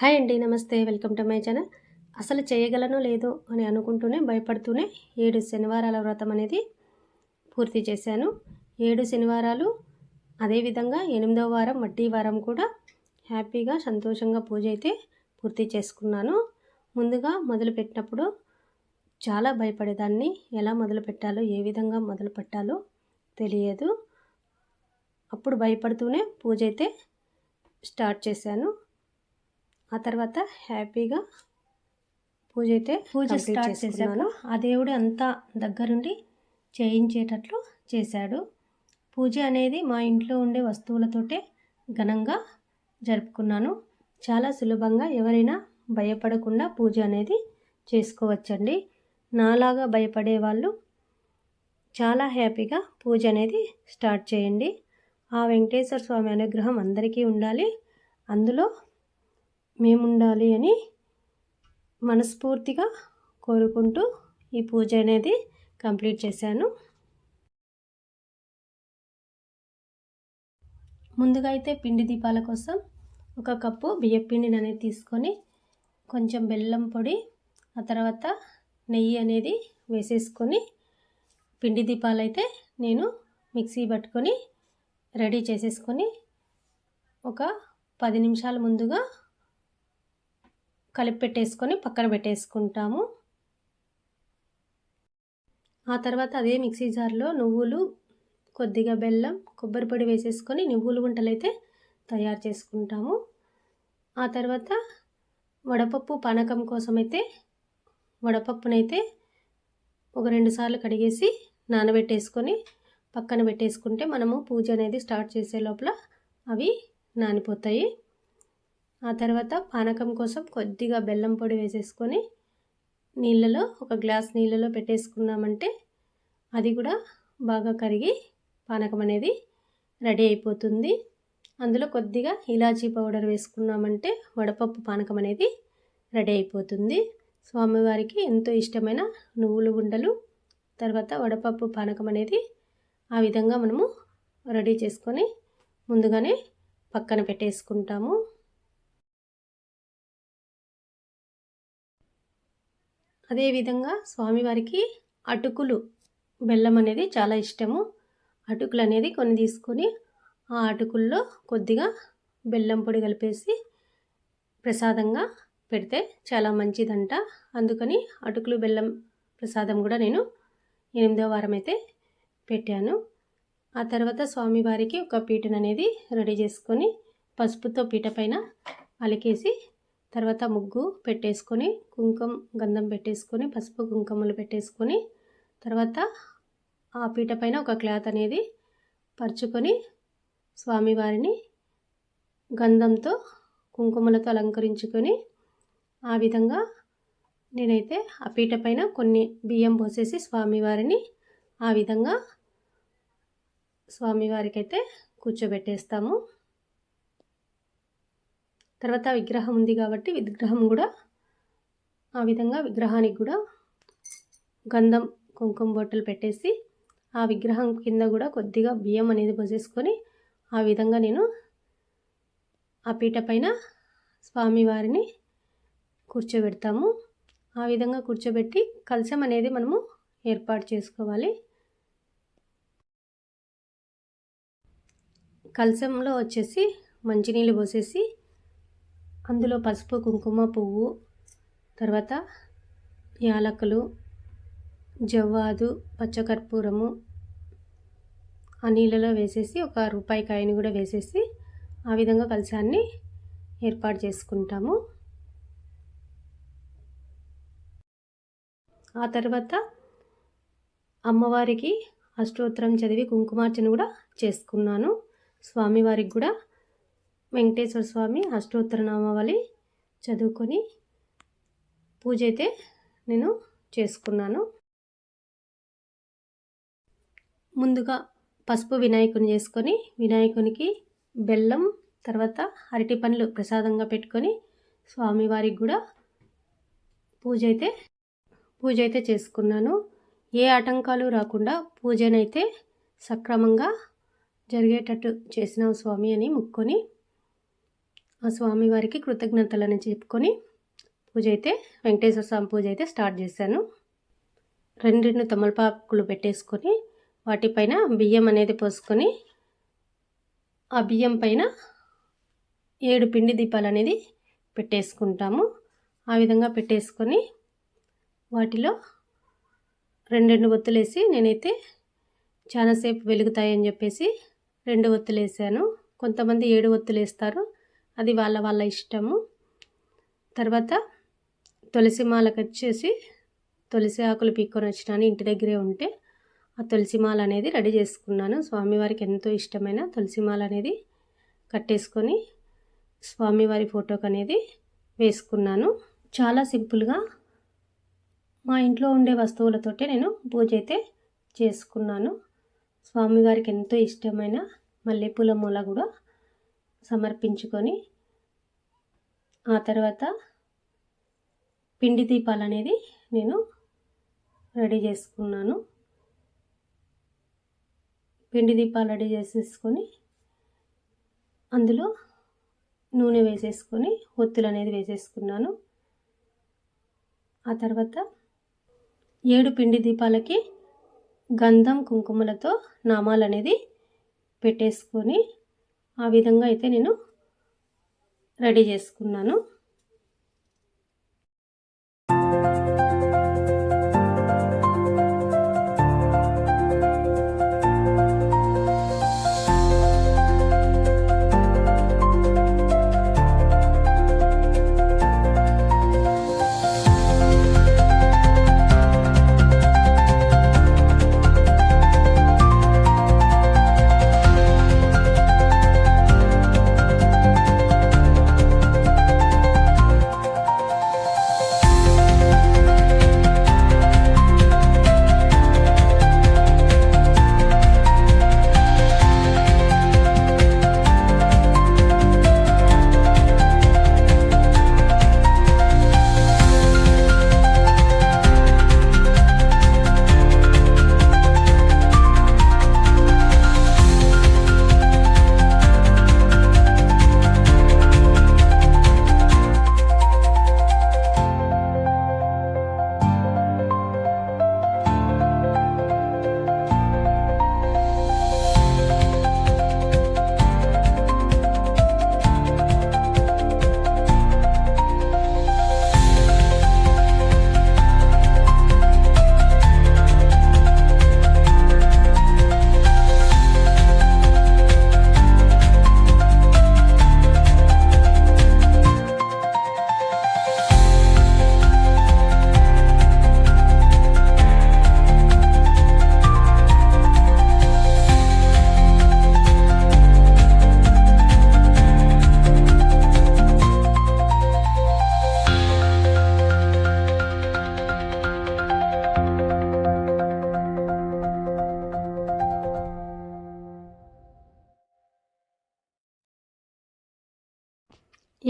Hi అండి. నమస్తే. Welcome to my channel. అసలు చేయగలనో లేదో అని అనుకుంటూనే భయపడుతూనే 7 శనివారాల వ్రతం అనేది పూర్తి చేశాను. 7 శనివారాలు అదేవిధంగా 8వ వారం వడ్డీ వారం కూడా హ్యాపీగా సంతోషంగా పూజ అయితే పూర్తి చేసుకున్నాను. ముందుగా మొదలుపెట్టినప్పుడు చాలా భయపడేదాన్ని. ఎలా మొదలుపెట్టాలో ఏ విధంగా మొదలు పెట్టాలో తెలియదు. అప్పుడు భయపడుతూనే పూజ అయితే స్టార్ట్ చేశాను. ఆ తర్వాత హ్యాపీగా పూజ స్టార్ట్ చేశాక ఆ దేవుడు అంతా దగ్గరుండి చేయించేటట్లు చేశాడు. పూజ అనేది మా ఇంట్లో ఉండే వస్తువులతోటే ఘనంగా జరుపుకున్నాను. చాలా సులభంగా ఎవరైనా భయపడకుండా పూజ అనేది చేసుకోవచ్చండి. నాలాగా భయపడే వాళ్ళు చాలా హ్యాపీగా పూజ అనేది స్టార్ట్ చేయండి. ఆ వెంకటేశ్వర స్వామి అనుగ్రహం అందరికీ ఉండాలి, అందులో మేముండాలి అని మనస్ఫూర్తిగా కోరుకుంటూ ఈ పూజ అనేది కంప్లీట్ చేశాను. ముందుగా అయితే పిండి దీపాల కోసం ఒక కప్పు బియ్యపిండిని అనేది తీసుకొని కొంచెం బెల్లం పొడి, ఆ తర్వాత నెయ్యి అనేది వేసేసుకొని పిండి దీపాలు అయితే నేను మిక్సీ పట్టుకొని రెడీ చేసేసుకొని ఒక 10 నిమిషాల ముందుగా కలిపి పెట్టేసుకొని పక్కన పెట్టేసుకుంటాము. ఆ తర్వాత అదే మిక్సీ జార్లో నువ్వులు, కొద్దిగా బెల్లం, కొబ్బరి పొడి వేసేసుకొని నువ్వుల గుంటలు అయితే తయారు చేసుకుంటాము. ఆ తర్వాత వడపప్పు పానకం కోసమైతే వడపప్పునైతే ఒక 2 సార్లు కడిగేసి నానబెట్టేసుకొని పక్కన పెట్టేసుకుంటే మనము పూజ అనేది స్టార్ట్ చేసే లోపల అవి నానిపోతాయి. ఆ తర్వాత పానకం కోసం కొద్దిగా బెల్లం పొడి వేసేసుకొని నీళ్ళలో ఒక గ్లాస్ నీళ్ళలో పెట్టేసుకున్నామంటే అది కూడా బాగా కరిగి పానకం అనేది రెడీ అయిపోతుంది. అందులో కొద్దిగా ఇలాచీ పౌడర్ వేసుకున్నామంటే వడపప్పు పానకం అనేది రెడీ అయిపోతుంది. స్వామివారికి ఎంతో ఇష్టమైన నువ్వుల ఉండలు, తర్వాత వడపప్పు పానకం అనేది ఆ విధంగా మనము రెడీ చేసుకొని ముందుగానే పక్కన పెట్టేసుకుంటాము. అదేవిధంగా స్వామివారికి అటుకులు బెల్లం అనేది చాలా ఇష్టము. అటుకులు అనేది కొన్ని తీసుకొని ఆ అటుకుల్లో కొద్దిగా బెల్లం పొడి కలిపేసి ప్రసాదంగా పెడితే చాలా మంచిదంట. అందుకని అటుకులు బెల్లం ప్రసాదం కూడా నేను 8వ వారం అయితే పెట్టాను. ఆ తర్వాత స్వామివారికి ఒక పీటను అనేది రెడీ చేసుకొని పసుపుతో పీట పైన అలికేసి తర్వాత ముగ్గు పెట్టేసుకొని కుంకుమ గంధం పెట్టేసుకొని పసుపు కుంకుమలు పెట్టేసుకొని తర్వాత ఆ పీట పైన ఒక క్లాత్ అనేది పరుచుకొని స్వామివారిని గంధంతో కుంకుమలతో అలంకరించుకొని ఆ విధంగా నేనైతే ఆ పీట పైన కొన్ని బియ్యం పోసేసి స్వామివారిని ఆ విధంగా స్వామివారికి అయితే కూర్చోబెట్టేస్తాము. తర్వాత విగ్రహం ఉంది కాబట్టి విగ్రహం కూడా ఆ విధంగా విగ్రహానికి కూడా గంధం కుంకుమ బొట్టలు పెట్టేసి ఆ విగ్రహం కింద కూడా కొద్దిగా బియ్యం అనేది పోసేసుకొని ఆ విధంగా నేను ఆ పీట పైన స్వామివారిని కూర్చోబెడతాము. ఆ విధంగా కూర్చోబెట్టి కలశం అనేది మనము ఏర్పాటు చేసుకోవాలి. కలశంలో వచ్చేసి మంచినీళ్ళు పోసేసి అందులో పసుపు కుంకుమ పువ్వు, తర్వాత యాలకులు, జవ్వాదు, పచ్చకర్పూరము ఆ నీళ్ళలో వేసేసి ఒక రూపాయి కాయని కూడా వేసేసి ఆ విధంగా కలశాన్ని ఏర్పాటు చేసుకుంటాము. ఆ తర్వాత అమ్మవారికి అష్టోత్తరం చదివి కుంకుమార్చన కూడా చేసుకున్నాను. స్వామివారికి కూడా వెంకటేశ్వర స్వామి అష్టోత్తర నామావళి చదువుకొని పూజ అయితే నేను చేసుకున్నాను. ముందుగా పసుపు వినాయకుని చేసుకొని వినాయకునికి బెల్లం తర్వాత అరటి పండ్లు ప్రసాదంగా పెట్టుకొని స్వామివారికి కూడా పూజ అయితే చేసుకున్నాను. ఏ ఆటంకాలు రాకుండా పూజనైతే సక్రమంగా జరిగేటట్టు చేసినావు స్వామి అని మొక్కుకొని ఆ స్వామివారికి కృతజ్ఞతలని చెప్పుకొని పూజ అయితే వెంకటేశ్వర స్వామి పూజ అయితే స్టార్ట్ చేశాను. రెండు తమలపాకులు పెట్టేసుకొని వాటిపైన బియ్యం అనేది పోసుకొని ఆ బియ్యం పైన 7 పిండి దీపాలు అనేది పెట్టేసుకుంటాము. ఆ విధంగా పెట్టేసుకొని వాటిలో 2 ఒత్తులేసి నేనైతే చాలాసేపు వెలుగుతాయని చెప్పేసి 2 ఒత్తులు వేసాను. కొంతమంది 7 ఒత్తులు వేస్తారు, అది వాళ్ళ ఇష్టము. తర్వాత తులసి మాలకు వచ్చేసి తులసి ఆకులు పీక్కొని వచ్చినాను, ఇంటి దగ్గరే ఉంటే ఆ తులసి మాల అనేది రెడీ చేసుకున్నాను. స్వామివారికి ఎంతో ఇష్టమైన తులసి మాల అనేది కట్టేసుకొని స్వామివారి ఫోటోకి అనేది వేసుకున్నాను. చాలా సింపుల్గా మా ఇంట్లో ఉండే వస్తువులతోటే నేను పూజ అయితే చేసుకున్నాను. స్వామివారికి ఎంతో ఇష్టమైన మల్లెపూల మూల కూడా సమర్పించుకొని ఆ తర్వాత పిండి దీపాలు అనేది నేను రెడీ చేసుకున్నాను. పిండి దీపాలు రెడీ చేసేసుకొని అందులో నూనె వేసేసుకొని ఒత్తులు అనేది వేసేసుకున్నాను. ఆ తర్వాత 7 పిండి దీపాలకి గంధం కుంకుమలతో నామాలు అనేది పెట్టేసుకొని ఆ విధంగా అయితే నేను రెడీ చేసుకున్నాను.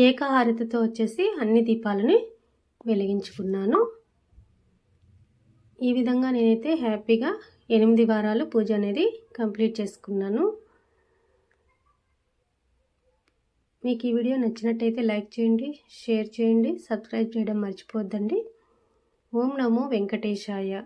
ఏకహారతితో వచ్చేసి అన్ని దీపాలని వెలిగించుకున్నాను. ఈ విధంగా నేనైతే హ్యాపీగా 8 వారాలు పూజ అనేది కంప్లీట్ చేసుకున్నాను. మీకు ఈ వీడియో నచ్చినట్టయితే లైక్ చేయండి, షేర్ చేయండి, సబ్స్క్రైబ్ చేయడం మర్చిపోద్దండి. ఓం నమో వెంకటేశాయ.